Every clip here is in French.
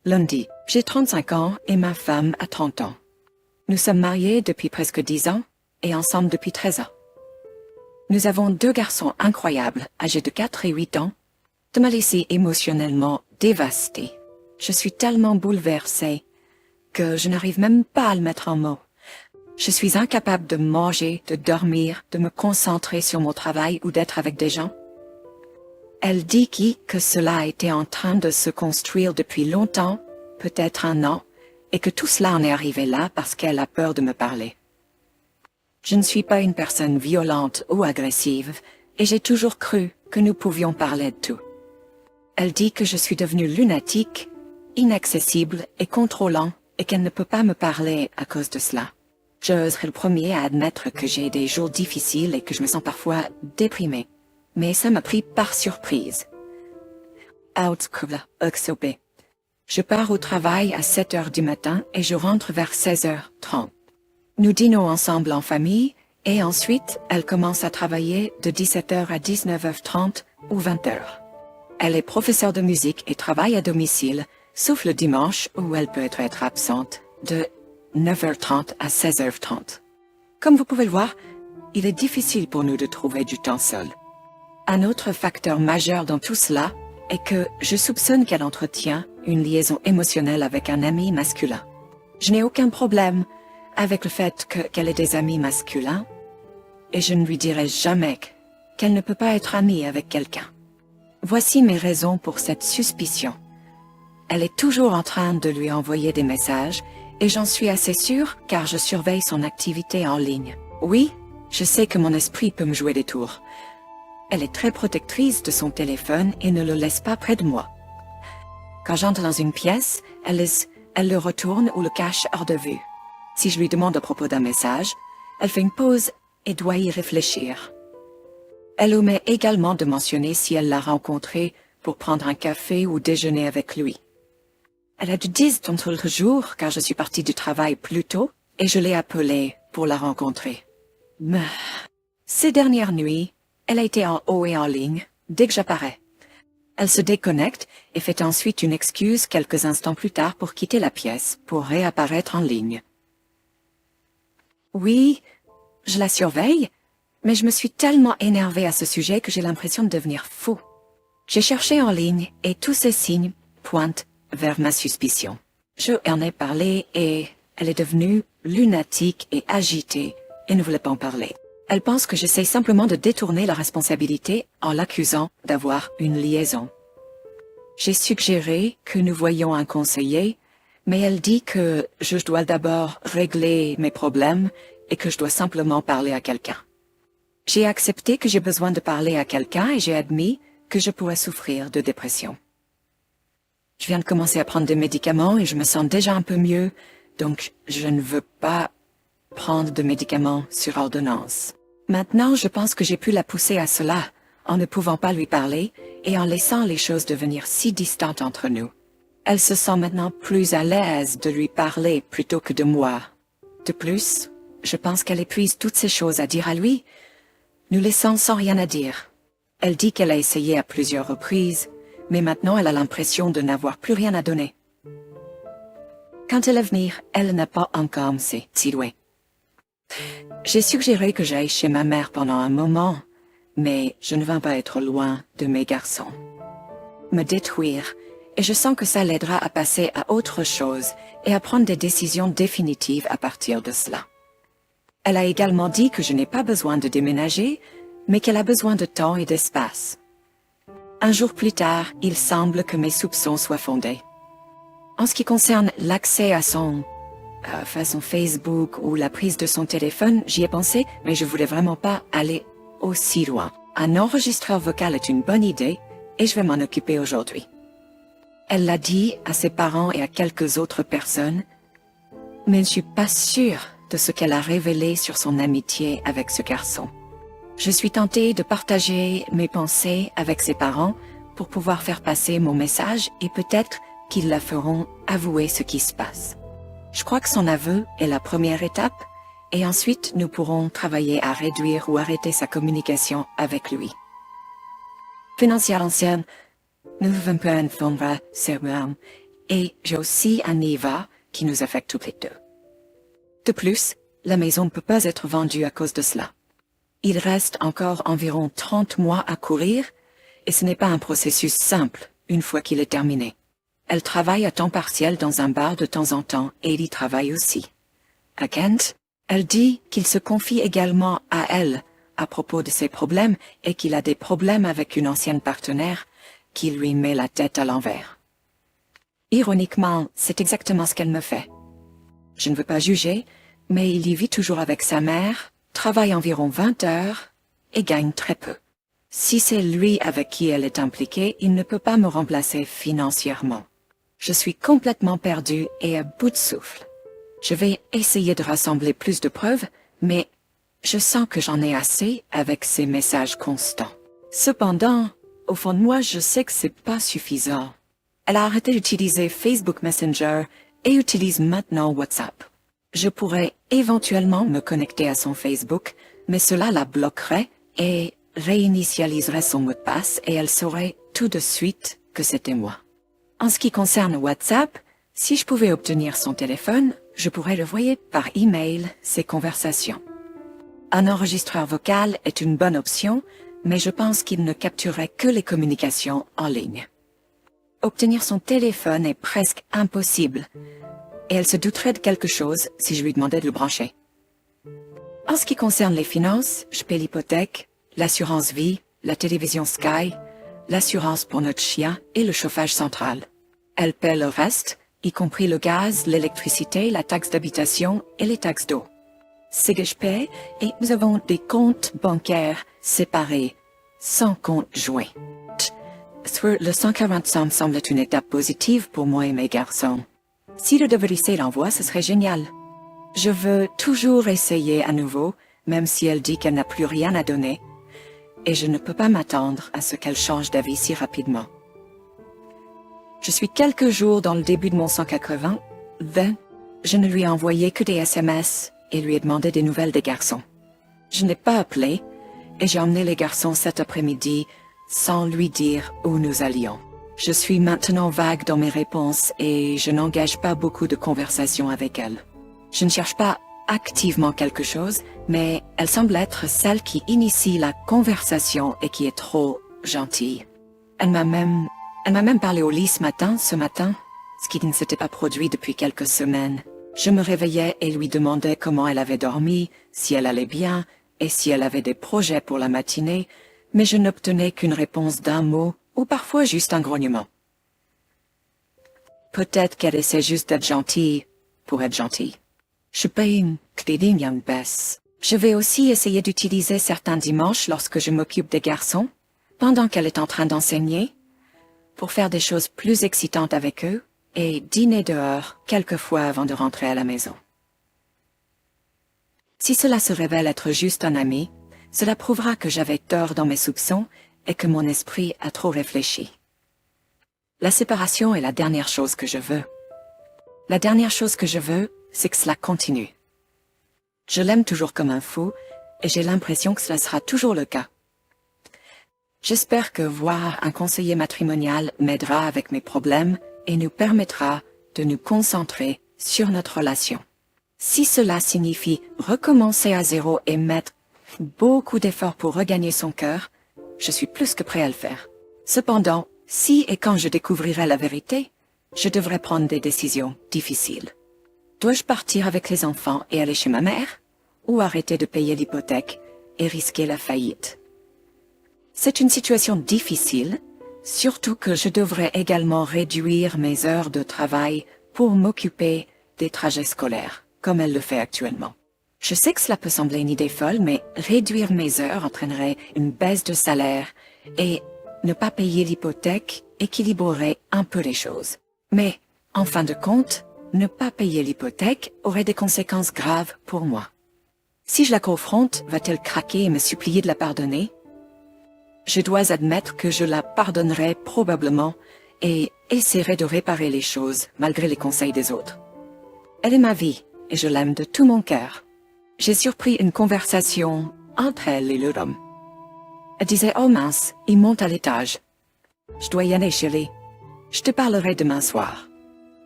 Lundi, j'ai 35 ans et ma femme a 30 ans. Nous sommes mariés depuis presque 10 ans et ensemble depuis 13 ans. Nous avons 2 garçons incroyables, âgés de 4 et 8 ans, de m'a laissé émotionnellement dévastée. Je suis tellement bouleversée que je n'arrive même pas à le mettre en mots. Je suis incapable de manger, de dormir, de me concentrer sur mon travail ou d'être avec des gens. Elle dit que cela a été en train de se construire depuis longtemps, peut-être 1 an, et que tout cela en est arrivé là parce qu'elle a peur de me parler. Je ne suis pas une personne violente ou agressive, et j'ai toujours cru que nous pouvions parler de tout. Elle dit que je suis devenu lunatique, inaccessible et contrôlant, et qu'elle ne peut pas me parler à cause de cela. Je serai le premier à admettre que j'ai des jours difficiles et que je me sens parfois déprimée. Mais ça m'a pris par surprise. Je pars au travail à 7 heures du matin et je rentre vers 16h30. Nous dînons ensemble en famille et ensuite elle commence à travailler de 17h à 19h30 ou 20h. Elle est professeure de musique et travaille à domicile, sauf le dimanche où elle peut être absente de 9h30 à 16h30. Comme vous pouvez le voir, il est difficile pour nous de trouver du temps seul. Un autre facteur majeur dans tout cela est que je soupçonne qu'elle entretient une liaison émotionnelle avec un ami masculin. Je n'ai aucun problème avec le fait qu'elle ait des amis masculins, et je ne lui dirai jamais qu'elle ne peut pas être amie avec quelqu'un. Voici mes raisons pour cette suspicion. Elle est toujours en train de lui envoyer des messages, et j'en suis assez sûre car je surveille son activité en ligne. Oui, je sais que mon esprit peut me jouer des tours. Elle est très protectrice de son téléphone et ne le laisse pas près de moi. Quand j'entre dans une pièce, elle le retourne ou le cache hors de vue. Si je lui demande à propos d'un message, elle fait une pause et doit y réfléchir. Elle omet également de mentionner si elle l'a rencontré pour prendre un café ou déjeuner avec lui. Elle a du 10 l'autre jour car je suis partie du travail plus tôt et je l'ai appelée pour la rencontrer. Mais ces dernières nuits, elle a été en haut et en ligne dès que j'apparais. Elle se déconnecte et fait ensuite une excuse quelques instants plus tard pour quitter la pièce pour réapparaître en ligne. Oui, je la surveille, mais je me suis tellement énervée à ce sujet que j'ai l'impression de devenir fou. J'ai cherché en ligne et tous ces signes pointent vers ma suspicion. Je en ai parlé et elle est devenue lunatique et agitée et ne voulait pas en parler. Elle pense que j'essaie simplement de détourner la responsabilité en l'accusant d'avoir une liaison. J'ai suggéré que nous voyions un conseiller, mais elle dit que je dois d'abord régler mes problèmes et que je dois simplement parler à quelqu'un. J'ai accepté que j'ai besoin de parler à quelqu'un et j'ai admis que je pourrais souffrir de dépression. Je viens de commencer à prendre des médicaments et je me sens déjà un peu mieux, donc je ne veux pas prendre de médicaments sur ordonnance. Maintenant, je pense que j'ai pu la pousser à cela, en ne pouvant pas lui parler et en laissant les choses devenir si distantes entre nous. Elle se sent maintenant plus à l'aise de lui parler plutôt que de moi. De plus, je pense qu'elle épuise toutes ces choses à dire à lui, nous laissant sans rien à dire. Elle dit qu'elle a essayé à plusieurs reprises, mais maintenant elle a l'impression de n'avoir plus rien à donner. Quand elle est venue, elle n'a pas encore si douée. J'ai suggéré que j'aille chez ma mère pendant un moment, mais je ne veux pas être loin de mes garçons. Me détruire, et je sens que ça l'aidera à passer à autre chose et à prendre des décisions définitives à partir de cela. Elle a également dit que je n'ai pas besoin de déménager, mais qu'elle a besoin de temps et d'espace. Un jour plus tard, il semble que mes soupçons soient fondés. En ce qui concerne l'accès à son Facebook ou la prise de son téléphone, j'y ai pensé, mais je voulais vraiment pas aller aussi loin. Un enregistreur vocal est une bonne idée et je vais m'en occuper aujourd'hui. Elle l'a dit à ses parents et à quelques autres personnes, mais je ne suis pas sûre de ce qu'elle a révélé sur son amitié avec ce garçon. Je suis tentée de partager mes pensées avec ses parents pour pouvoir faire passer mon message et peut-être qu'ils la feront avouer ce qui se passe. Je crois que son aveu est la première étape et ensuite nous pourrons travailler à réduire ou arrêter sa communication avec lui. Financière ancienne, nous ne pouvons pas informer seulement Et j'ai aussi un IVA qui nous affecte toutes les deux. De plus, la maison ne peut pas être vendue à cause de cela. Il reste encore environ 30 mois à courir et ce n'est pas un processus simple une fois qu'il est terminé. Elle travaille à temps partiel dans un bar de temps en temps et il y travaille aussi. À Kent, elle dit qu'il se confie également à elle à propos de ses problèmes et qu'il a des problèmes avec une ancienne partenaire qui lui met la tête à l'envers. Ironiquement, c'est exactement ce qu'elle me fait. Je ne veux pas juger, mais il y vit toujours avec sa mère, travaille environ 20 heures et gagne très peu. Si c'est lui avec qui elle est impliquée, il ne peut pas me remplacer financièrement. Je suis complètement perdue et à bout de souffle. Je vais essayer de rassembler plus de preuves, mais je sens que j'en ai assez avec ces messages constants. Cependant, au fond de moi, je sais que c'est pas suffisant. Elle a arrêté d'utiliser Facebook Messenger et utilise maintenant WhatsApp. Je pourrais éventuellement me connecter à son Facebook, mais cela la bloquerait et réinitialiserait son mot de passe et elle saurait tout de suite que c'était moi. En ce qui concerne WhatsApp, si je pouvais obtenir son téléphone, je pourrais le envoyer par email ses conversations. Un enregistreur vocal est une bonne option, mais je pense qu'il ne capturerait que les communications en ligne. Obtenir son téléphone est presque impossible, et elle se douterait de quelque chose si je lui demandais de le brancher. En ce qui concerne les finances, je paie l'hypothèque, l'assurance vie, la télévision Sky, l'assurance pour notre chien et le chauffage central. Elle paie le reste, y compris le gaz, l'électricité, la taxe d'habitation et les taxes d'eau. C'est que je paie et nous avons des comptes bancaires séparés, sans compte joint. Le 140 me semble être une étape positive pour moi et mes garçons. Si le devenissait l'envoi, ce serait génial. Je veux toujours essayer à nouveau, même si elle dit qu'elle n'a plus rien à donner, et je ne peux pas m'attendre à ce qu'elle change d'avis si rapidement. Je suis quelques jours dans le début de mon 180, je ne lui ai envoyé que des SMS et lui ai demandé des nouvelles des garçons. Je n'ai pas appelé, et j'ai emmené les garçons cet après-midi sans lui dire où nous allions. Je suis maintenant vague dans mes réponses et je n'engage pas beaucoup de conversations avec elle. Je ne cherche pas activement quelque chose, mais elle semble être celle qui initie la conversation et qui est trop gentille. Elle m'a même parlé au lit ce matin, ce qui ne s'était pas produit depuis quelques semaines. Je me réveillais et lui demandais comment elle avait dormi, si elle allait bien et si elle avait des projets pour la matinée, mais je n'obtenais qu'une réponse d'un mot ou parfois juste un grognement. Peut-être qu'elle essaie juste d'être gentille pour être gentille. Je paye une cleaning young Bess. Je vais aussi essayer d'utiliser certains dimanches lorsque je m'occupe des garçons, pendant qu'elle est en train d'enseigner, pour faire des choses plus excitantes avec eux et dîner dehors quelquefois avant de rentrer à la maison. Si cela se révèle être juste un ami, cela prouvera que j'avais tort dans mes soupçons et que mon esprit a trop réfléchi. La séparation est la dernière chose que je veux. La dernière chose que je veux, c'est que cela continue. Je l'aime toujours comme un fou et j'ai l'impression que cela sera toujours le cas. J'espère que voir un conseiller matrimonial m'aidera avec mes problèmes et nous permettra de nous concentrer sur notre relation. Si cela signifie recommencer à zéro et mettre beaucoup d'efforts pour regagner son cœur, je suis plus que prêt à le faire. Cependant, si et quand je découvrirai la vérité, je devrais prendre des décisions difficiles. Dois-je partir avec les enfants et aller chez ma mère, ou arrêter de payer l'hypothèque et risquer la faillite? C'est une situation difficile, surtout que je devrais également réduire mes heures de travail pour m'occuper des trajets scolaires, comme elle le fait actuellement. Je sais que cela peut sembler une idée folle, mais réduire mes heures entraînerait une baisse de salaire et ne pas payer l'hypothèque équilibrerait un peu les choses. Mais, en fin de compte, ne pas payer l'hypothèque aurait des conséquences graves pour moi. Si je la confronte, va-t-elle craquer et me supplier de la pardonner? Je dois admettre que je la pardonnerai probablement et essaierai de réparer les choses malgré les conseils des autres. Elle est ma vie et je l'aime de tout mon cœur. J'ai surpris une conversation entre elle et l'homme. Elle disait « Oh mince, il monte à l'étage. Je dois y aller, chérie. Je te parlerai demain soir. »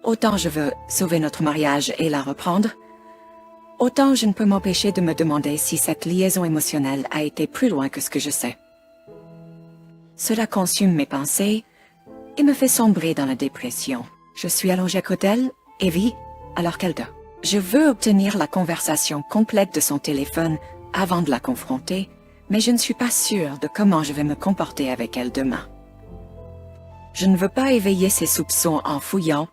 Autant je veux sauver notre mariage et la reprendre, autant je ne peux m'empêcher de me demander si cette liaison émotionnelle a été plus loin que ce que je sais. Cela consume mes pensées et me fait sombrer dans la dépression. Je suis allongée à côté d'elle, Evie, alors qu'elle dort. Je veux obtenir la conversation complète de son téléphone avant de la confronter, mais je ne suis pas sûre de comment je vais me comporter avec elle demain. Je ne veux pas éveiller ses soupçons en fouillant,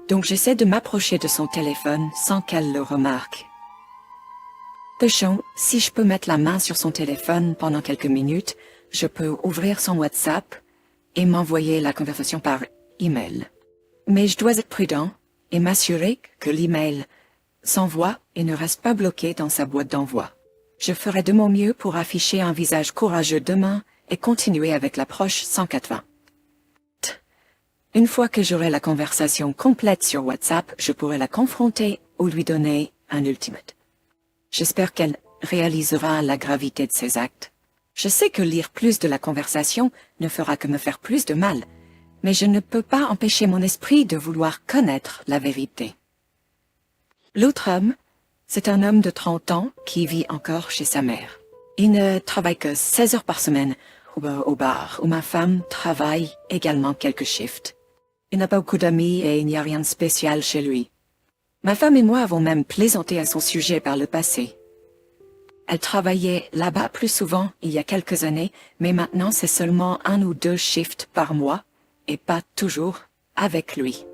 donc j'essaie de m'approcher de son téléphone sans qu'elle le remarque. Tâchons, si je peux mettre la main sur son téléphone pendant quelques minutes, je peux ouvrir son WhatsApp et m'envoyer la conversation par email. Mais je dois être prudent et m'assurer que l'email s'envoie et ne reste pas bloqué dans sa boîte d'envoi. Je ferai de mon mieux pour afficher un visage courageux demain et continuer avec l'approche 180. Une fois que j'aurai la conversation complète sur WhatsApp, je pourrai la confronter ou lui donner un ultimate. J'espère qu'elle réalisera la gravité de ses actes. Je sais que lire plus de la conversation ne fera que me faire plus de mal, mais je ne peux pas empêcher mon esprit de vouloir connaître la vérité. L'autre homme, c'est un homme de 30 ans qui vit encore chez sa mère. Il ne travaille que 16 heures par semaine au bar, où ma femme travaille également quelques shifts. Il n'a pas beaucoup d'amis et il n'y a rien de spécial chez lui. Ma femme et moi avons même plaisanté à son sujet par le passé. Elle travaillait là-bas plus souvent il y a quelques années, mais maintenant c'est seulement 1 ou 2 shifts par mois, et pas toujours avec lui.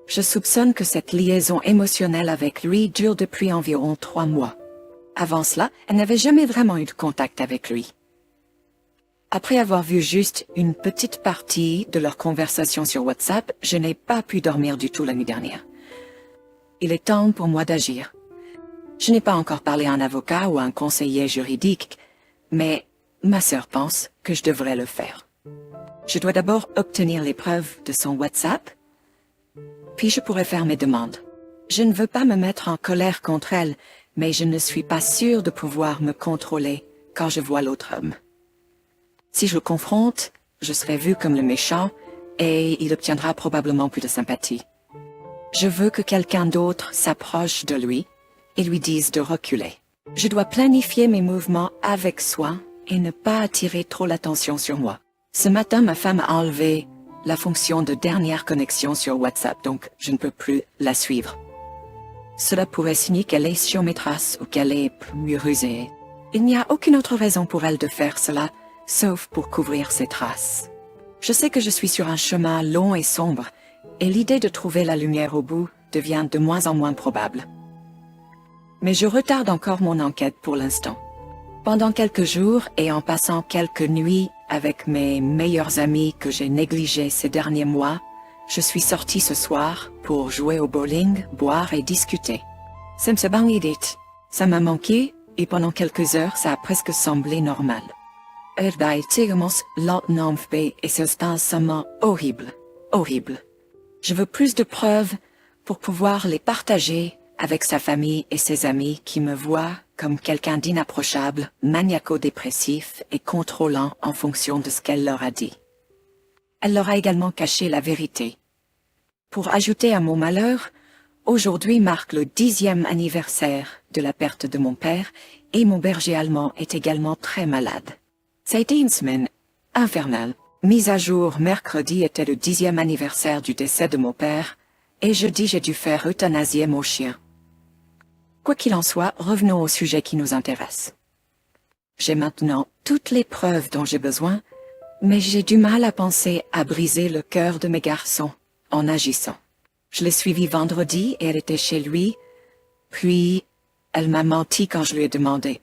Je soupçonne que cette liaison émotionnelle avec lui dure depuis environ 3 mois. Avant cela, elle n'avait jamais vraiment eu de contact avec lui. Après avoir vu juste une petite partie de leur conversation sur WhatsApp, je n'ai pas pu dormir du tout la nuit dernière. Il est temps pour moi d'agir. Je n'ai pas encore parlé à un avocat ou à un conseiller juridique, mais ma sœur pense que je devrais le faire. Je dois d'abord obtenir les preuves de son WhatsApp, puis je pourrai faire mes demandes. Je ne veux pas me mettre en colère contre elle, mais je ne suis pas sûre de pouvoir me contrôler quand je vois l'autre homme. Si je le confronte, je serai vue comme le méchant et il obtiendra probablement plus de sympathie. Je veux que quelqu'un d'autre s'approche de lui et lui dise de reculer. Je dois planifier mes mouvements avec soin et ne pas attirer trop l'attention sur moi. Ce matin, ma femme a enlevé la fonction de dernière connexion sur WhatsApp, donc je ne peux plus la suivre. Cela pourrait signifier qu'elle est sur mes traces ou qu'elle est plus rusée. Il n'y a aucune autre raison pour elle de faire cela, sauf pour couvrir ses traces. Je sais que je suis sur un chemin long et sombre, et l'idée de trouver la lumière au bout devient de moins en moins probable. Mais je retarde encore mon enquête pour l'instant. Pendant quelques jours et en passant quelques nuits avec mes meilleurs amis que j'ai négligés ces derniers mois, je suis sortie ce soir pour jouer au bowling, boire et discuter. C'est une bonne idée. Ça m'a manqué et pendant quelques heures ça a presque semblé normal. Et c'est un sentiment horrible, horrible. Je veux plus de preuves pour pouvoir les partager avec sa famille et ses amis qui me voient comme quelqu'un d'inapprochable, maniaco-dépressif et contrôlant en fonction de ce qu'elle leur a dit. Elle leur a également caché la vérité. Pour ajouter à mon malheur, aujourd'hui marque le 10e anniversaire de la perte de mon père et mon berger allemand est également très malade. Ça a été une semaine infernale. Mise à jour mercredi était le 10e anniversaire du décès de mon père et jeudi j'ai dû faire euthanasier mon chien. Quoi qu'il en soit, revenons au sujet qui nous intéresse. J'ai maintenant toutes les preuves dont j'ai besoin, mais j'ai du mal à penser à briser le cœur de mes garçons en agissant. Je l'ai suivie vendredi et elle était chez lui, puis elle m'a menti quand je lui ai demandé.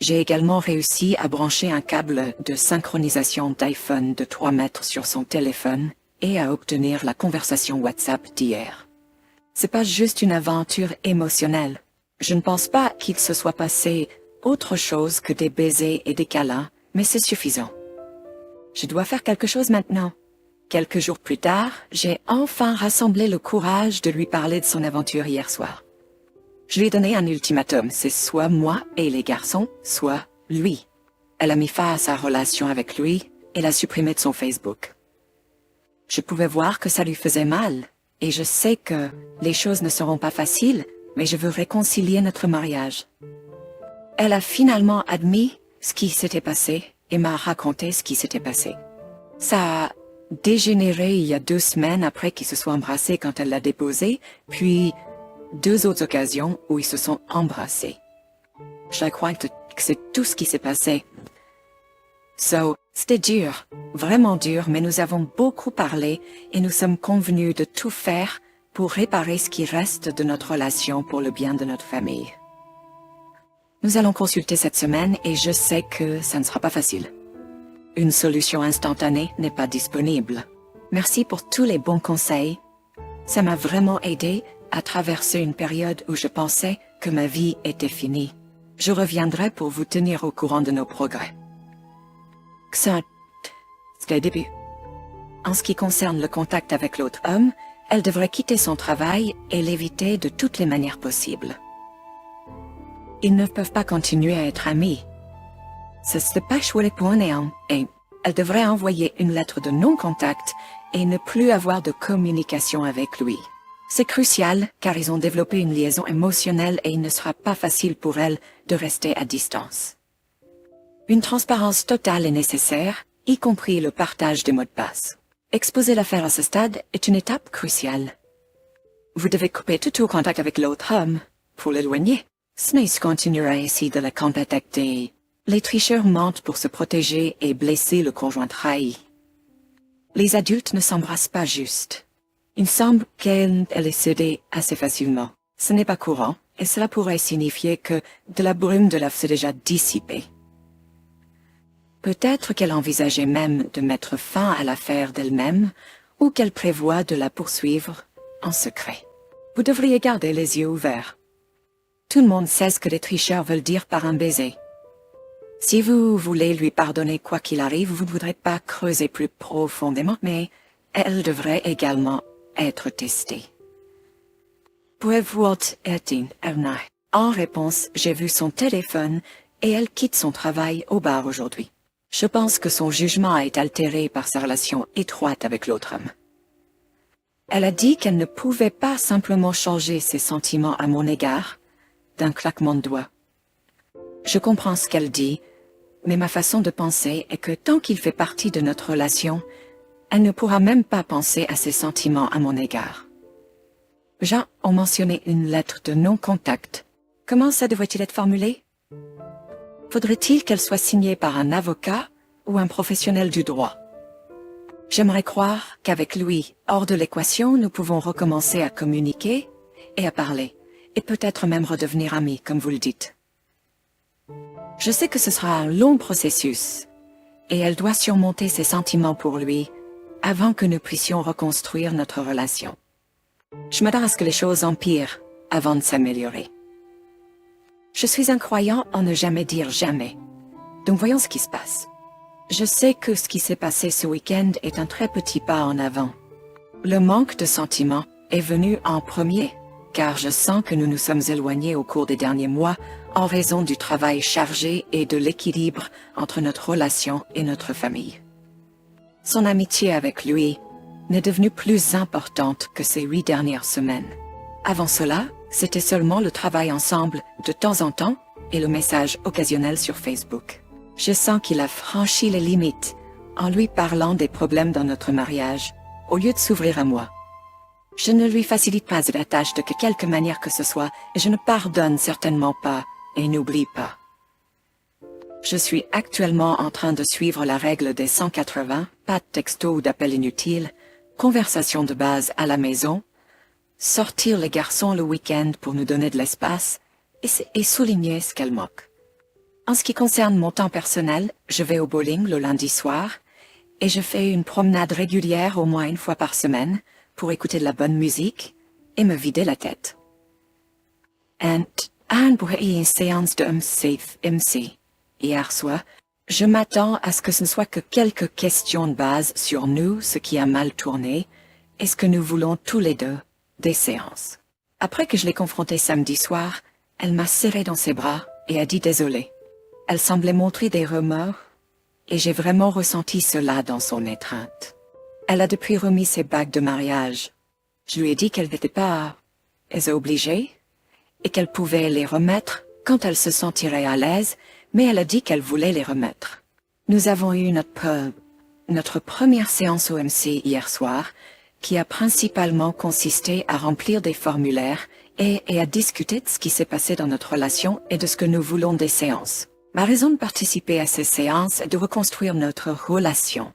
J'ai également réussi à brancher un câble de synchronisation d'iPhone de 3 mètres sur son téléphone et à obtenir la conversation WhatsApp d'hier. C'est pas juste une aventure émotionnelle. Je ne pense pas qu'il se soit passé autre chose que des baisers et des câlins, mais c'est suffisant. Je dois faire quelque chose maintenant. Quelques jours plus tard, j'ai enfin rassemblé le courage de lui parler de son aventure hier soir. Je lui ai donné un ultimatum, c'est soit moi et les garçons, soit lui. Elle a mis fin à sa relation avec lui et l'a supprimé de son Facebook. Je pouvais voir que ça lui faisait mal, et je sais que les choses ne seront pas faciles, mais je veux réconcilier notre mariage. Elle a finalement admis ce qui s'était passé et m'a raconté ce qui s'était passé. Ça a dégénéré il y a 2 semaines après qu'ils se soient embrassés quand elle l'a déposé, puis 2 autres occasions où ils se sont embrassés. Je crois que c'est tout ce qui s'est passé. C'était dur, vraiment dur, mais nous avons beaucoup parlé et nous sommes convenus de tout faire pour réparer ce qui reste de notre relation pour le bien de notre famille. Nous allons consulter cette semaine et je sais que ça ne sera pas facile. Une solution instantanée n'est pas disponible. Merci pour tous les bons conseils. Ça m'a vraiment aidé à traverser une période où je pensais que ma vie était finie. Je reviendrai pour vous tenir au courant de nos progrès. C'est le début. En ce qui concerne le contact avec l'autre homme, elle devrait quitter son travail et l'éviter de toutes les manières possibles. Ils ne peuvent pas continuer à être amis. C'est pas chouette pour néant, et elle devrait envoyer une lettre de non-contact et ne plus avoir de communication avec lui. C'est crucial car ils ont développé une liaison émotionnelle et il ne sera pas facile pour elle de rester à distance. Une transparence totale est nécessaire, y compris le partage des mots de passe. Exposer l'affaire à ce stade est une étape cruciale. Vous devez couper tout contact avec l'autre homme pour l'éloigner. Snace continuera ainsi de la contacter. Les tricheurs mentent pour se protéger et blesser le conjoint trahi. Les adultes ne s'embrassent pas juste. Il semble qu'elle est cédée assez facilement. Ce n'est pas courant, et cela pourrait signifier que de la brume de la s'est déjà dissipée. Peut-être qu'elle envisageait même de mettre fin à l'affaire d'elle-même, ou qu'elle prévoit de la poursuivre en secret. Vous devriez garder les yeux ouverts. Tout le monde sait ce que les tricheurs veulent dire par un baiser. Si vous voulez lui pardonner quoi qu'il arrive, vous ne voudrez pas creuser plus profondément, mais elle devrait également être testée. Pouvez-vous être Erna? En réponse, j'ai vu son téléphone et elle quitte son travail au bar aujourd'hui. Je pense que son jugement a été altéré par sa relation étroite avec l'autre homme. Elle a dit qu'elle ne pouvait pas simplement changer ses sentiments à mon égard d'un claquement de doigts. Je comprends ce qu'elle dit, mais ma façon de penser est que tant qu'il fait partie de notre relation, elle ne pourra même pas penser à ses sentiments à mon égard. Jean a mentionné une lettre de non-contact. Comment ça devrait-il être formulé? Faudrait-il qu'elle soit signée par un avocat ou un professionnel du droit? J'aimerais croire qu'avec lui, hors de l'équation, nous pouvons recommencer à communiquer et à parler, et peut-être même redevenir amis, comme vous le dites. Je sais que ce sera un long processus, et elle doit surmonter ses sentiments pour lui avant que nous puissions reconstruire notre relation. Je m'attends à ce que les choses empirent avant de s'améliorer. Je suis un croyant en ne jamais dire jamais. Donc voyons ce qui se passe. Je sais que ce qui s'est passé ce week-end est un très petit pas en avant. Le manque de sentiments est venu en premier, car je sens que nous nous sommes éloignés au cours des derniers mois en raison du travail chargé et de l'équilibre entre notre relation et notre famille. Son amitié avec lui n'est devenue plus importante que ces 8 dernières semaines. Avant cela, c'était seulement le travail ensemble de temps en temps et le message occasionnel sur Facebook. Je sens qu'il a franchi les limites en lui parlant des problèmes dans notre mariage, au lieu de s'ouvrir à moi. Je ne lui facilite pas la tâche de quelque manière que ce soit, et je ne pardonne certainement pas et n'oublie pas. Je suis actuellement en train de suivre la règle des 180, pas de texto ou d'appel inutile, conversation de base à la maison, sortir les garçons le week-end pour nous donner de l'espace et souligner ce qu'elle moque. En ce qui concerne mon temps personnel, je vais au bowling le lundi soir et je fais une promenade régulière au moins 1 fois par semaine pour écouter de la bonne musique et me vider la tête. Pour une séance de MC hier soir, je m'attends à ce que ce ne soit que quelques questions de base sur nous, ce qui a mal tourné, et ce que nous voulons tous les deux, des séances. Après que je l'ai confrontée samedi soir, elle m'a serré dans ses bras et a dit désolé. Elle semblait montrer des remords, et j'ai vraiment ressenti cela dans son étreinte. Elle a depuis remis ses bagues de mariage. Je lui ai dit qu'elle n'était pas obligée et qu'elle pouvait les remettre quand elle se sentirait à l'aise, mais elle a dit qu'elle voulait les remettre. Nous avons eu notre première séance OMC hier soir, qui a principalement consisté à remplir des formulaires et à discuter de ce qui s'est passé dans notre relation et de ce que nous voulons des séances. Ma raison de participer à ces séances est de reconstruire notre relation.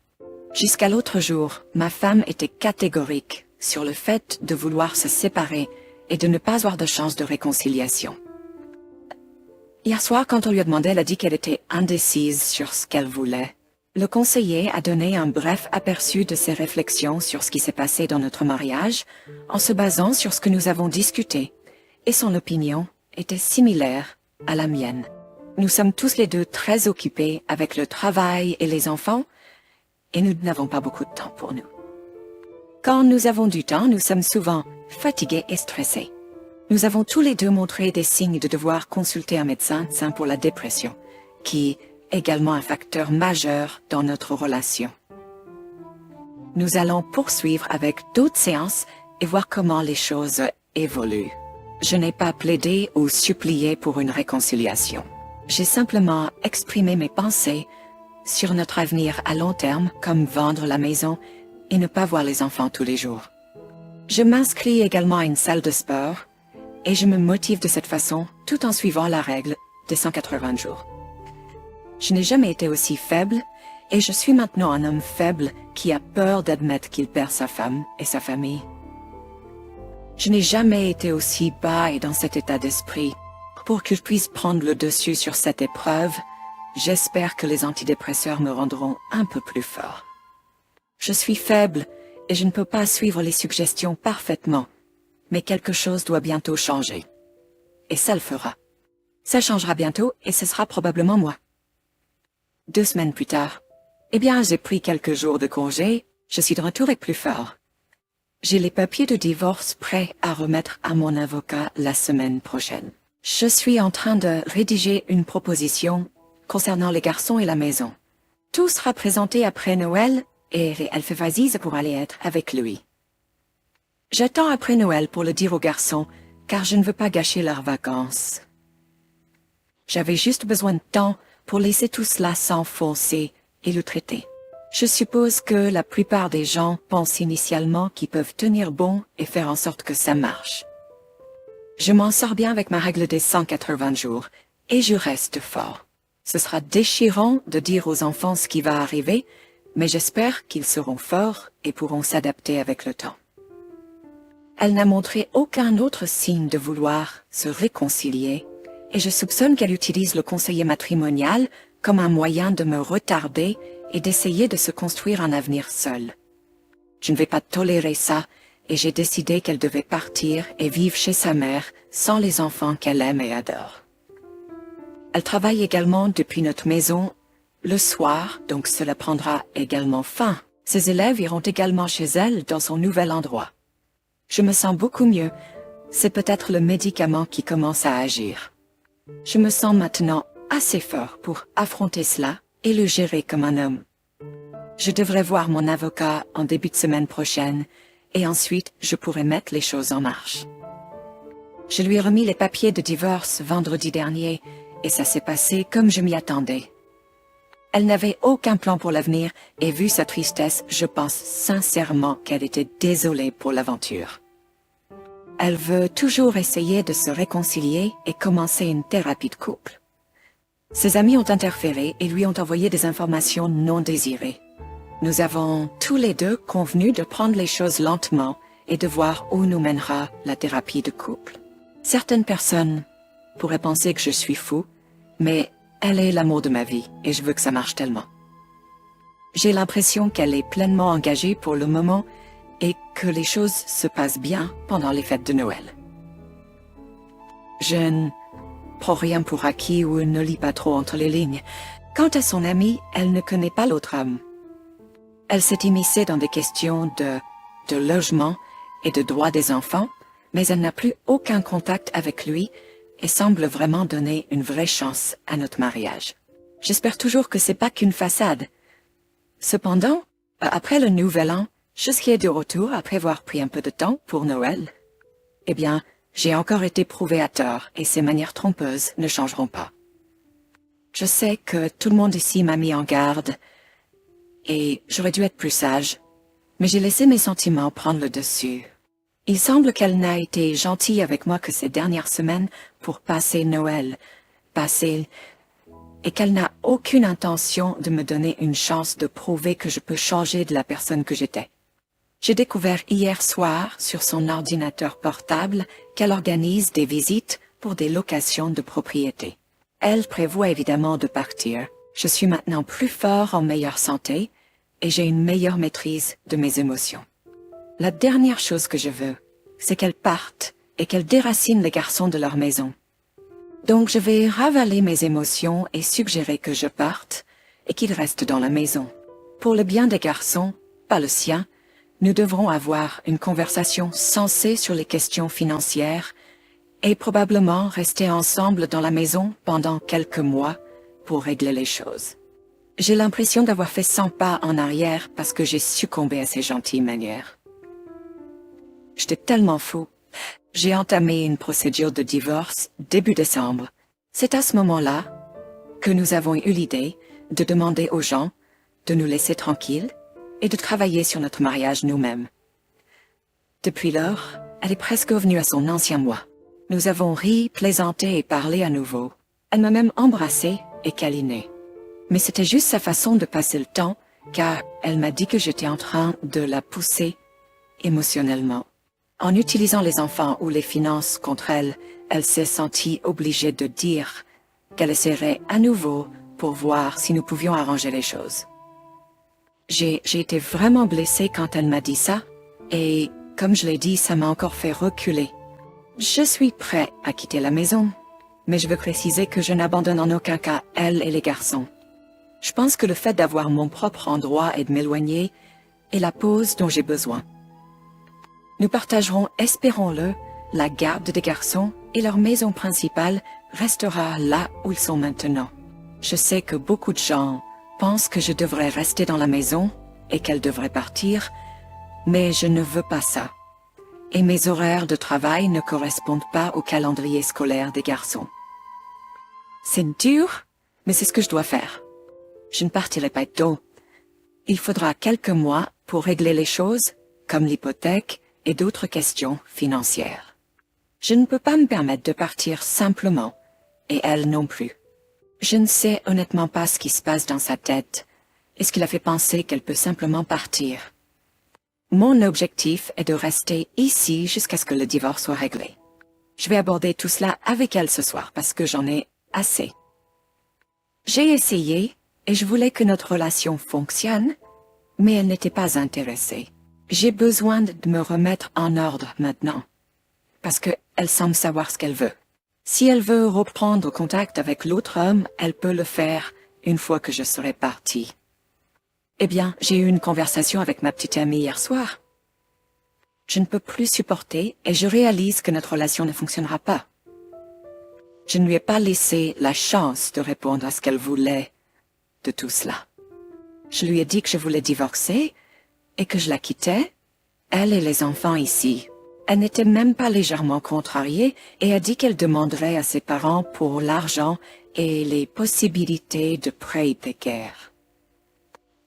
Jusqu'à l'autre jour, ma femme était catégorique sur le fait de vouloir se séparer et de ne pas avoir de chance de réconciliation. Hier soir, quand on lui a demandé, elle a dit qu'elle était indécise sur ce qu'elle voulait. Le conseiller a donné un bref aperçu de ses réflexions sur ce qui s'est passé dans notre mariage, en se basant sur ce que nous avons discuté, et son opinion était similaire à la mienne. Nous sommes tous les deux très occupés avec le travail et les enfants, et nous n'avons pas beaucoup de temps pour nous. Quand nous avons du temps, nous sommes souvent fatigués et stressés. Nous avons tous les deux montré des signes de devoir consulter un médecin pour la dépression, qui est également un facteur majeur dans notre relation. Nous allons poursuivre avec d'autres séances et voir comment les choses évoluent. Je n'ai pas plaidé ou supplié pour une réconciliation. J'ai simplement exprimé mes pensées sur notre avenir à long terme, comme vendre la maison et ne pas voir les enfants tous les jours. Je m'inscris également à une salle de sport et je me motive de cette façon tout en suivant la règle des 180 jours. Je n'ai jamais été aussi faible et je suis maintenant un homme faible qui a peur d'admettre qu'il perd sa femme et sa famille. Je n'ai jamais été aussi bas et dans cet état d'esprit. Pour que je puisse prendre le dessus sur cette épreuve, j'espère que les antidépresseurs me rendront un peu plus fort. Je suis faible et je ne peux pas suivre les suggestions parfaitement, mais quelque chose doit bientôt changer. Et ça le fera. Ça changera bientôt et ce sera probablement moi. 2 semaines plus tard, j'ai pris quelques jours de congé, je suis de retour et plus fort. J'ai les papiers de divorce prêts à remettre à mon avocat la semaine prochaine. Je suis en train de rédiger une proposition concernant les garçons et la maison. Tout sera présenté après Noël et elle fait valise pour aller être avec lui. J'attends après Noël pour le dire aux garçons, car je ne veux pas gâcher leurs vacances. J'avais juste besoin de temps pour laisser tout cela s'enfoncer et le traiter. Je suppose que la plupart des gens pensent initialement qu'ils peuvent tenir bon et faire en sorte que ça marche. Je m'en sors bien avec ma règle des 180 jours, et je reste fort. Ce sera déchirant de dire aux enfants ce qui va arriver, mais j'espère qu'ils seront forts et pourront s'adapter avec le temps. Elle n'a montré aucun autre signe de vouloir se réconcilier, et je soupçonne qu'elle utilise le conseiller matrimonial comme un moyen de me retarder et d'essayer de se construire un avenir seule. Je ne vais pas tolérer ça, et j'ai décidé qu'elle devait partir et vivre chez sa mère sans les enfants qu'elle aime et adore. Elle travaille également depuis notre maison le soir, donc cela prendra également fin. Ses élèves iront également chez elle dans son nouvel endroit. Je me sens beaucoup mieux. C'est peut-être le médicament qui commence à agir. Je me sens maintenant assez fort pour affronter cela et le gérer comme un homme. Je devrais voir mon avocat en début de semaine prochaine et ensuite je pourrai mettre les choses en marche. Je lui ai remis les papiers de divorce vendredi dernier et ça s'est passé comme je m'y attendais. Elle n'avait aucun plan pour l'avenir et vu sa tristesse, je pense sincèrement qu'elle était désolée pour l'aventure. Elle veut toujours essayer de se réconcilier et commencer une thérapie de couple. Ses amis ont interféré et lui ont envoyé des informations non désirées. Nous avons tous les deux convenu de prendre les choses lentement et de voir où nous mènera la thérapie de couple. Certaines personnes pourraient penser que je suis fou, mais elle est l'amour de ma vie et je veux que ça marche tellement. J'ai l'impression qu'elle est pleinement engagée pour le moment et que les choses se passent bien pendant les fêtes de Noël. Je ne prends rien pour acquis ou ne lis pas trop entre les lignes. Quant à son amie, elle ne connaît pas l'autre homme. Elle s'est immiscée dans des questions de logement et de droits des enfants, mais elle n'a plus aucun contact avec lui et semble vraiment donner une vraie chance à notre mariage. J'espère toujours que c'est pas qu'une façade. Cependant, après le Nouvel An, Je serai de retour après avoir pris un peu de temps pour Noël. Eh bien, j'ai encore été prouvé à tort et ces manières trompeuses ne changeront pas. Je sais que tout le monde ici m'a mis en garde et j'aurais dû être plus sage, mais j'ai laissé mes sentiments prendre le dessus. Il semble qu'elle n'a été gentille avec moi que ces dernières semaines pour passer Noël, et qu'elle n'a aucune intention de me donner une chance de prouver que je peux changer de la personne que j'étais. J'ai découvert hier soir sur son ordinateur portable qu'elle organise des visites pour des locations de propriété. Elle prévoit évidemment de partir. Je suis maintenant plus fort, en meilleure santé, et j'ai une meilleure maîtrise de mes émotions. La dernière chose que je veux, c'est qu'elle parte et qu'elle déracine les garçons de leur maison. Donc je vais ravaler mes émotions et suggérer que je parte et qu'ils restent dans la maison. Pour le bien des garçons, pas le sien, nous devrons avoir une conversation sensée sur les questions financières et probablement rester ensemble dans la maison pendant quelques mois pour régler les choses. J'ai l'impression d'avoir fait 100 pas en arrière parce que j'ai succombé à ces gentilles manières. J'étais tellement fou. J'ai entamé une procédure de divorce début décembre. C'est à ce moment-là que nous avons eu l'idée de demander aux gens de nous laisser tranquilles et de travailler sur notre mariage nous-mêmes. Depuis lors, elle est presque revenue à son ancien moi. Nous avons ri, plaisanté et parlé à nouveau. Elle m'a même embrassé et câliné. Mais c'était juste sa façon de passer le temps, car elle m'a dit que j'étais en train de la pousser émotionnellement. En utilisant les enfants ou les finances contre elle, elle s'est sentie obligée de dire qu'elle essaierait à nouveau pour voir si nous pouvions arranger les choses. J'ai été vraiment blessée quand elle m'a dit ça, et comme je l'ai dit, ça m'a encore fait reculer. Je suis prêt à quitter la maison, mais je veux préciser que je n'abandonne en aucun cas elle et les garçons. Je pense que le fait d'avoir mon propre endroit et de m'éloigner est la pause dont j'ai besoin. Nous partagerons, espérons-le, la garde des garçons et leur maison principale restera là où ils sont maintenant. Je sais que beaucoup de gens pensent que je devrais rester dans la maison et qu'elle devrait partir, mais je ne veux pas ça. Et mes horaires de travail ne correspondent pas au calendrier scolaire des garçons. C'est dur, mais c'est ce que je dois faire. Je ne partirai pas tôt. Il faudra quelques mois pour régler les choses, comme l'hypothèque et d'autres questions financières. Je ne peux pas me permettre de partir simplement, et elle non plus. Je ne sais honnêtement pas ce qui se passe dans sa tête, et ce qui la fait penser qu'elle peut simplement partir. Mon objectif est de rester ici jusqu'à ce que le divorce soit réglé. Je vais aborder tout cela avec elle ce soir parce que j'en ai assez. J'ai essayé et je voulais que notre relation fonctionne, mais elle n'était pas intéressée. J'ai besoin de me remettre en ordre maintenant, parce qu'elle semble savoir ce qu'elle veut. Si elle veut reprendre contact avec l'autre homme, elle peut le faire une fois que je serai partie. Eh bien, j'ai eu une conversation avec ma petite amie hier soir. Je ne peux plus supporter et je réalise que notre relation ne fonctionnera pas. Je ne lui ai pas laissé la chance de répondre à ce qu'elle voulait de tout cela. Je lui ai dit que je voulais divorcer et que je la quittais, elle et les enfants ici. Elle n'était même pas légèrement contrariée et a dit qu'elle demanderait à ses parents pour l'argent et les possibilités de prêt hypothécaire.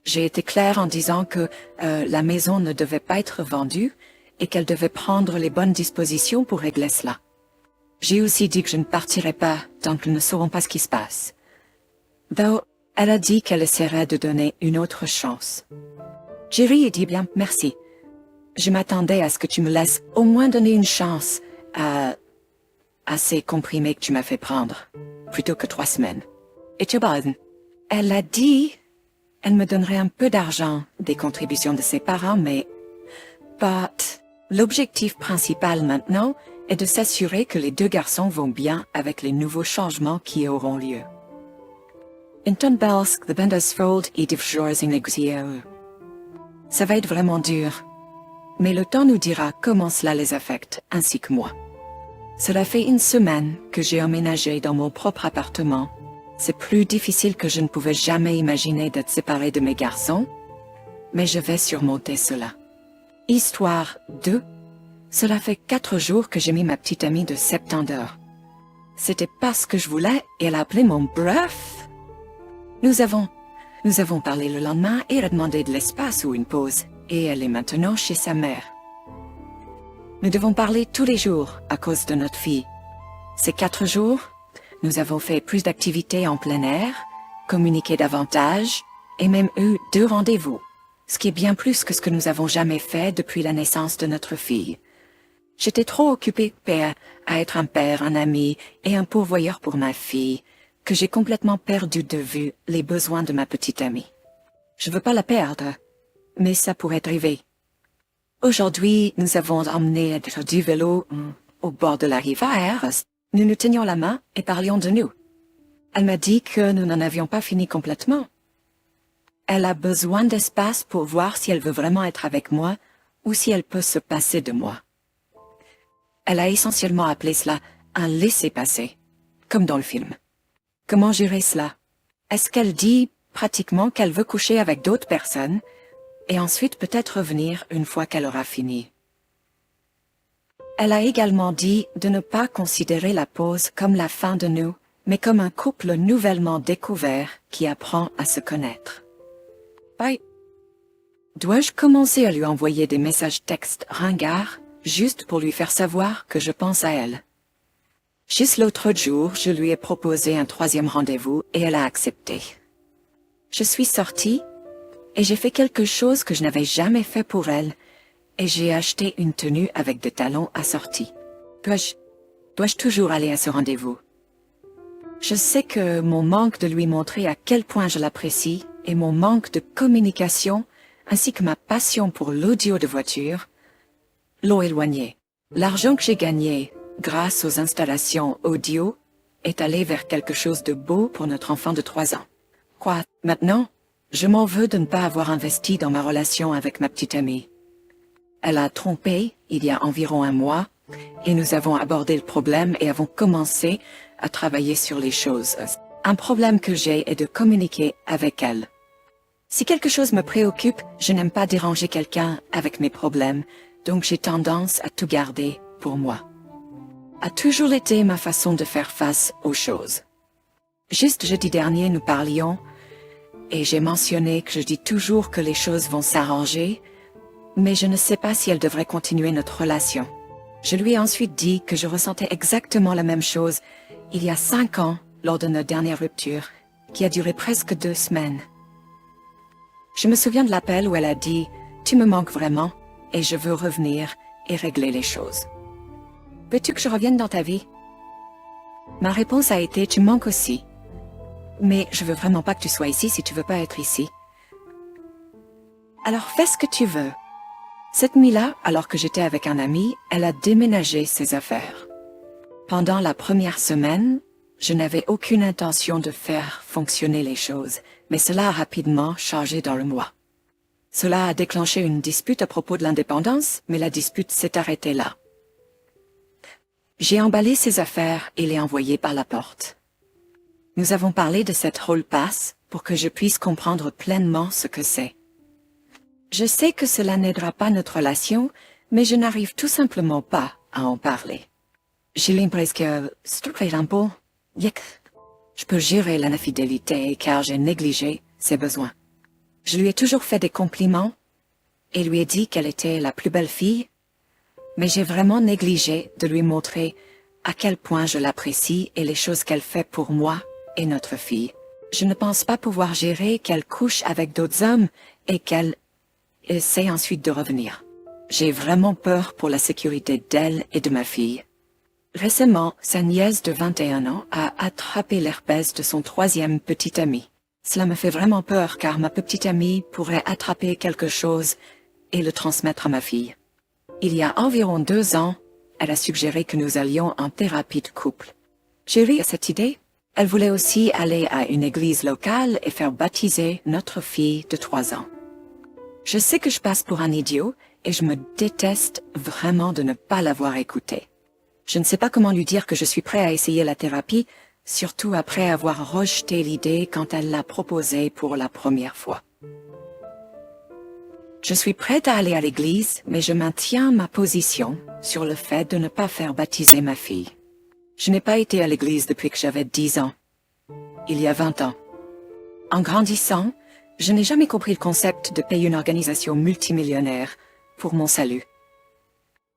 J'ai été claire en disant que la maison ne devait pas être vendue et qu'elle devait prendre les bonnes dispositions pour régler cela. J'ai aussi dit que je ne partirais pas tant qu'ils ne sauront pas ce qui se passe. Though, elle a dit qu'elle essaierait de donner une autre chance. J'ai ri et dit bien merci. Je m'attendais à ce que tu me laisses au moins donner une chance à ces comprimés que tu m'as fait prendre, plutôt que 3 semaines. Et tu as raison. Elle a dit, elle me donnerait un peu d'argent des contributions de ses parents, mais l'objectif principal maintenant est de s'assurer que les 2 garçons vont bien avec les nouveaux changements qui auront lieu. Inton belsk the bendesfold et divjorzing. Ça va être vraiment dur. Mais le temps nous dira comment cela les affecte, ainsi que moi. Cela fait 1 semaine que j'ai emménagé dans mon propre appartement. C'est plus difficile que je ne pouvais jamais imaginer d'être séparée de mes garçons, mais je vais surmonter cela. Histoire 2. Cela fait 4 jours que j'ai mis ma petite amie de 70 heures. C'était pas ce que je voulais et elle a appelé mon bref. Nous avons parlé le lendemain et elle a demandé de l'espace ou une pause. Et elle est maintenant chez sa mère. Nous devons parler tous les jours à cause de notre fille. Ces 4 jours, nous avons fait plus d'activités en plein air, communiqué davantage et même eu 2 rendez-vous, ce qui est bien plus que ce que nous avons jamais fait depuis la naissance de notre fille. J'étais trop occupée à être un père, un ami et un pourvoyeur pour ma fille que j'ai complètement perdu de vue les besoins de ma petite amie. Je veux pas la perdre, mais ça pourrait arriver. Aujourd'hui, nous avons emmené du vélo au bord de la rivière. Nous nous tenions la main et parlions de nous. Elle m'a dit que nous n'en avions pas fini complètement. Elle a besoin d'espace pour voir si elle veut vraiment être avec moi ou si elle peut se passer de moi. Elle a essentiellement appelé cela un laisser-passer, comme dans le film. Comment gérer cela? Est-ce qu'elle dit pratiquement qu'elle veut coucher avec d'autres personnes et ensuite peut-être revenir une fois qu'elle aura fini? Elle a également dit de ne pas considérer la pause comme la fin de nous, mais comme un couple nouvellement découvert qui apprend à se connaître. Bye. Dois-je commencer à lui envoyer des messages textes ringards, juste pour lui faire savoir que je pense à elle? Juste l'autre jour, je lui ai proposé un 3e rendez-vous et elle a accepté. Je suis sortie et j'ai fait quelque chose que je n'avais jamais fait pour elle, et j'ai acheté une tenue avec des talons assortis. Dois-je toujours aller à ce rendez-vous? Je sais que mon manque de lui montrer à quel point je l'apprécie et mon manque de communication, ainsi que ma passion pour l'audio de voiture, l'ont éloigné. L'argent que j'ai gagné grâce aux installations audio est allé vers quelque chose de beau pour notre enfant de 3 ans. Quoi, maintenant, je m'en veux de ne pas avoir investi dans ma relation avec ma petite amie. Elle a trompé il y a environ 1 mois et nous avons abordé le problème et avons commencé à travailler sur les choses. Un problème que j'ai est de communiquer avec elle. Si quelque chose me préoccupe, je n'aime pas déranger quelqu'un avec mes problèmes, donc j'ai tendance à tout garder pour moi. A toujours été ma façon de faire face aux choses. Juste jeudi dernier, nous parlions et j'ai mentionné que je dis toujours que les choses vont s'arranger, mais je ne sais pas si elle devrait continuer notre relation. Je lui ai ensuite dit que je ressentais exactement la même chose il y a 5 ans lors de notre dernière rupture, qui a duré presque 2 semaines. Je me souviens de l'appel où elle a dit « Tu me manques vraiment et je veux revenir et régler les choses. Veux-tu que je revienne dans ta vie ?» Ma réponse a été « Tu me manques aussi. Mais je veux vraiment pas que tu sois ici si tu veux pas être ici. Alors fais ce que tu veux. » Cette nuit-là, alors que j'étais avec un ami, elle a déménagé ses affaires. Pendant la première semaine, je n'avais aucune intention de faire fonctionner les choses, mais cela a rapidement changé dans le mois. Cela a déclenché une dispute à propos de l'indépendance, mais la dispute s'est arrêtée là. J'ai emballé ses affaires et les envoyées par la porte. Nous avons parlé de cette hall pass pour que je puisse comprendre pleinement ce que c'est. Je sais que cela n'aidera pas notre relation, mais je n'arrive tout simplement pas à en parler. J'ai l'impression que c'est un peu... Je peux gérer l'infidélité car j'ai négligé ses besoins. Je lui ai toujours fait des compliments et lui ai dit qu'elle était la plus belle fille, mais j'ai vraiment négligé de lui montrer à quel point je l'apprécie et les choses qu'elle fait pour moi et notre fille. Je ne pense pas pouvoir gérer qu'elle couche avec d'autres hommes et qu'elle essaie ensuite de revenir. J'ai vraiment peur pour la sécurité d'elle et de ma fille. Récemment, sa nièce de 21 ans a attrapé l'herpès de son 3e petit ami. Cela me fait vraiment peur car ma petite amie pourrait attraper quelque chose et le transmettre à ma fille. Il y a environ 2 ans, elle a suggéré que nous allions en thérapie de couple. J'ai ri à cette idée. Elle voulait aussi aller à une église locale et faire baptiser notre fille de 3 ans. Je sais que je passe pour un idiot et je me déteste vraiment de ne pas l'avoir écoutée. Je ne sais pas comment lui dire que je suis prêt à essayer la thérapie, surtout après avoir rejeté l'idée quand elle l'a proposée pour la première fois. Je suis prête à aller à l'église, mais je maintiens ma position sur le fait de ne pas faire baptiser ma fille. Je n'ai pas été à l'église depuis que j'avais 10 ans, il y a 20 ans. En grandissant, je n'ai jamais compris le concept de payer une organisation multimillionnaire pour mon salut.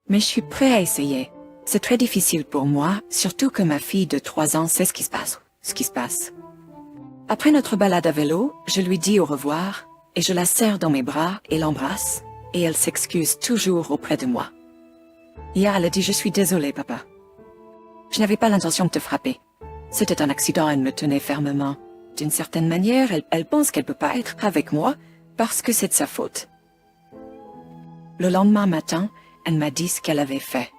Mais je suis prêt à essayer. C'est très difficile pour moi, surtout que ma fille de 3 ans sait ce qui se passe. Après notre balade à vélo, je lui dis au revoir, et je la serre dans mes bras et l'embrasse, et elle s'excuse toujours auprès de moi. Hier, elle a dit « Je suis désolée, papa. Je n'avais pas l'intention de te frapper. C'était un accident, elle me tenait fermement. D'une certaine manière, elle pense qu'elle peut pas être avec moi parce que c'est de sa faute. » Le lendemain matin, elle m'a dit ce qu'elle avait fait.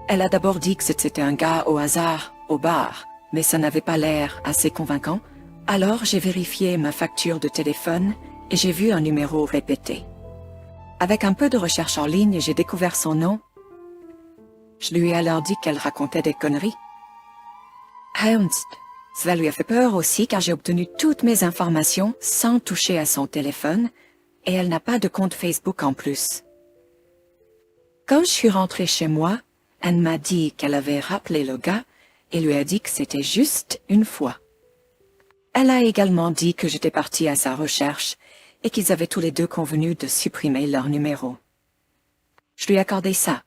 Elle a d'abord dit que c'était un gars au hasard, au bar, mais ça n'avait pas l'air assez convaincant. Alors j'ai vérifié ma facture de téléphone et j'ai vu un numéro répété. Avec un peu de recherche en ligne, j'ai découvert son nom. Je lui ai alors dit qu'elle racontait des conneries. Ernst, cela lui a fait peur aussi car j'ai obtenu toutes mes informations sans toucher à son téléphone et elle n'a pas de compte Facebook en plus. Quand je suis rentrée chez moi, elle m'a dit qu'elle avait rappelé le gars et lui a dit que c'était juste une fois. Elle a également dit que j'étais partie à sa recherche et qu'ils avaient tous les deux convenu de supprimer leur numéro. Je lui ai accordé ça.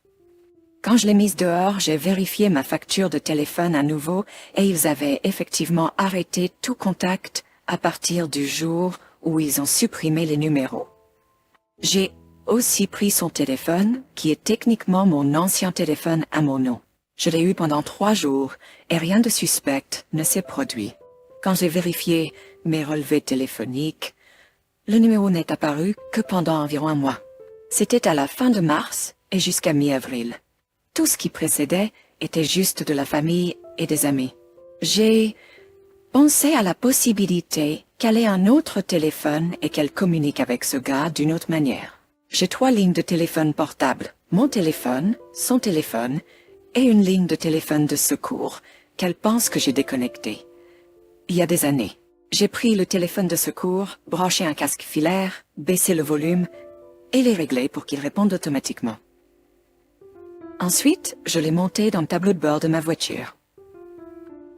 Quand je l'ai mise dehors, j'ai vérifié ma facture de téléphone à nouveau et ils avaient effectivement arrêté tout contact à partir du jour où ils ont supprimé les numéros. J'ai aussi pris son téléphone, qui est techniquement mon ancien téléphone à mon nom. Je l'ai eu pendant 3 jours et rien de suspect ne s'est produit. Quand j'ai vérifié mes relevés téléphoniques, le numéro n'est apparu que pendant environ un mois. C'était à la fin de mars et jusqu'à mi-avril. Tout ce qui précédait était juste de la famille et des amis. J'ai pensé à la possibilité qu'elle ait un autre téléphone et qu'elle communique avec ce gars d'une autre manière. J'ai 3 lignes de téléphone portable, mon téléphone, son téléphone et une ligne de téléphone de secours qu'elle pense que j'ai déconnectée. Il y a des années, j'ai pris le téléphone de secours, branché un casque filaire, baissé le volume et les réglé pour qu'il réponde automatiquement. Ensuite, je l'ai monté dans le tableau de bord de ma voiture.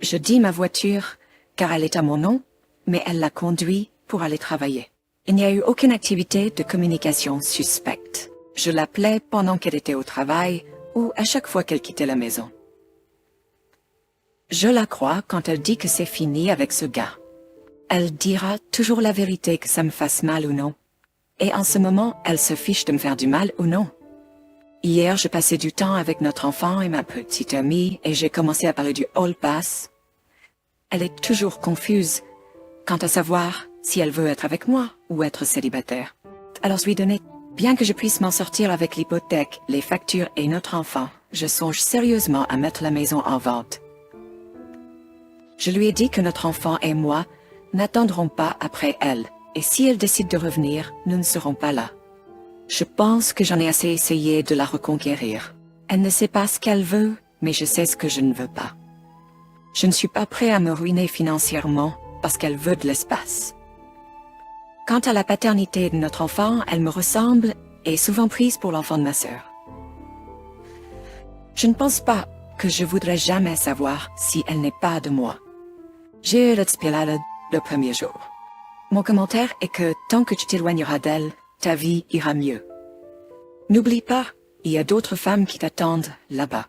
Je dis ma voiture car elle est à mon nom, mais elle l'a conduit pour aller travailler. Il n'y a eu aucune activité de communication suspecte. Je l'appelais pendant qu'elle était au travail ou à chaque fois qu'elle quittait la maison. Je la crois quand elle dit que c'est fini avec ce gars. Elle dira toujours la vérité que ça me fasse mal ou non. Et en ce moment, elle se fiche de me faire du mal ou non. Hier, je passais du temps avec notre enfant et ma petite amie et j'ai commencé à parler du Hall Pass. Elle est toujours confuse quant à savoir si elle veut être avec moi ou être célibataire. Alors je lui donnais, bien que je puisse m'en sortir avec l'hypothèque, les factures et notre enfant, je songe sérieusement à mettre la maison en vente. Je lui ai dit que notre enfant et moi n'attendrons pas après elle, et si elle décide de revenir, nous ne serons pas là. Je pense que j'en ai assez essayé de la reconquérir. Elle ne sait pas ce qu'elle veut, mais je sais ce que je ne veux pas. Je ne suis pas prêt à me ruiner financièrement parce qu'elle veut de l'espace. Quant à la paternité de notre enfant, elle me ressemble et est souvent prise pour l'enfant de ma sœur. Je ne pense pas que je voudrais jamais savoir si elle n'est pas de moi. J'ai eu le spirale le premier jour. Mon commentaire est que tant que tu t'éloigneras d'elle, ta vie ira mieux. N'oublie pas, il y a d'autres femmes qui t'attendent là-bas.